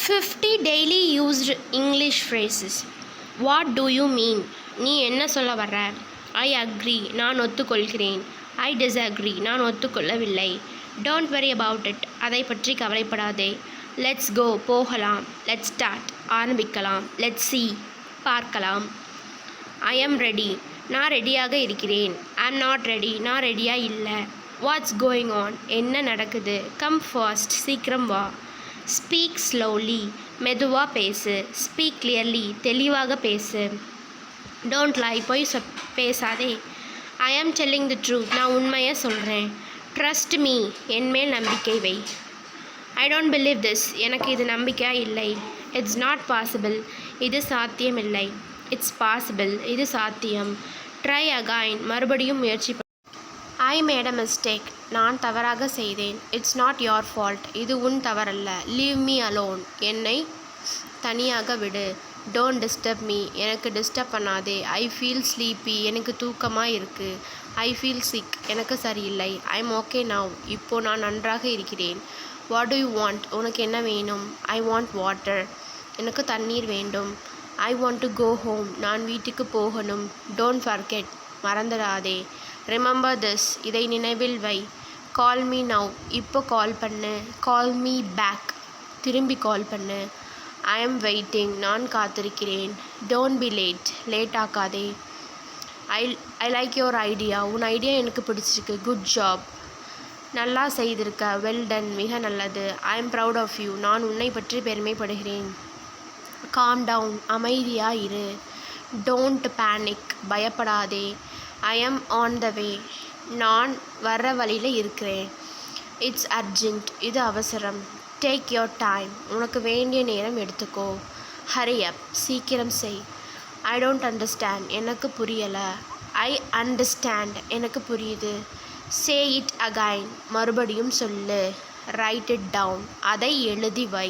50 daily used English phrases. What do you mean? நீ என்ன சொல்ல வர்ற? I agree, நான் ஒத்துக்கொள்கிறேன். I disagree, நான் ஒத்துக்கொள்ளவில்லை. Don't worry about it, அதை பற்றி கவலைப்படாதே. Let's go, போகலாம். Let's start, ஆரம்பிக்கலாம். Let's see, பார்க்கலாம். I am ready, நான் ரெடியாக இருக்கிறேன். I am not ready, நான் ரெடியாக இல்லை. What's going on? என்ன நடக்குது? Come fast, சீக்கிரம் வா. ஸ்பீக் ஸ்லோலி, மெதுவாக பேசு. ஸ்பீக் கிளியர்லி, தெளிவாக பேசு. டோன்ட் லை, போய் பேசாதே. ஐ ஆம் டெல்லிங் தி ட்ரூத், நான் உண்மையை சொல்கிறேன். ட்ரஸ்ட் மீ, என்மேல் நம்பிக்கை வை. ஐ டோன்ட் பிலீவ் திஸ், எனக்கு இது நம்பிக்கையா இல்லை. இட்ஸ் நாட் பாசிபிள், இது சாத்தியமில்லை. இட்ஸ் பாசிபிள், இது சாத்தியம். ட்ரை அகைன், மறுபடியும் முயற்சி. ஐ மேட் அ மிஸ்டேக், நான் தவறாக செய்தேன். இட்ஸ் நாட் யோர் ஃபால்ட், இது உன் தவறல்ல. லீவ் மீ அலோன், என்னை தனியாக விடு. டோன்ட் டிஸ்டர்ப் மீ, எனக்கு டிஸ்டர்ப் பண்ணாதே. ஐ ஃபீல் ஸ்லீப்பி, எனக்கு தூக்கமாக இருக்குது. ஐ ஃபீல் சிக், எனக்கு சரியில்லை. ஐ எம் ஓகே நவ், இப்போ நான் நன்றாக இருக்கிறேன். வாட் டு யூ வாண்ட், உனக்கு என்ன வேணும்? ஐ வாண்ட் வாட்டர், எனக்கு தண்ணீர் வேண்டும். I want to go home, நான் வீட்டுக்கு போகணும். டோன்ட் ஃபர்கெட், மறந்துடாதே. ரிமெம்பர் திஸ், இதை நினைவில் வை. கால் மீ நவ், இப்போ கால் பண்ணு. கால் மீ பேக், திரும்பி கால் பண்ணு. ஐ எம் வெயிட்டிங், நான் காத்திருக்கிறேன். டோன்ட் பி லேட், லேட் ஆக்காதே. ஐ லைக் யுவர் ஐடியா, உன் ஐடியா எனக்கு பிடிச்சிருக்கு. குட் ஜாப், நல்லா செய்திருக்க. வெல் டன், மிக நல்லது. I am proud of you, நான் உன்னை பற்றி பெருமைப்படுகிறேன். காம் டவுன், அமைதியாக இரு. டோன்ட் பேனிக், பயப்படாதே. ஐ எம் ஆன் த வே, நான் வர்ற வழியில் இருக்கிறேன். இட்ஸ் அர்ஜென்ட், இது அவசரம். டேக் யோர் டைம், உனக்கு வேண்டிய நேரம் எடுத்துக்கோ. ஹரி அப், சீக்கிரம் செய். ஐ டோன்ட் அண்டர்ஸ்டாண்ட், எனக்கு புரியலை. ஐ அண்டர்ஸ்டாண்ட், எனக்கு புரியுது. சே இட் அகைன், மறுபடியும் சொல்லு. ரைட் இட் டவுன், அதை எழுதி வை.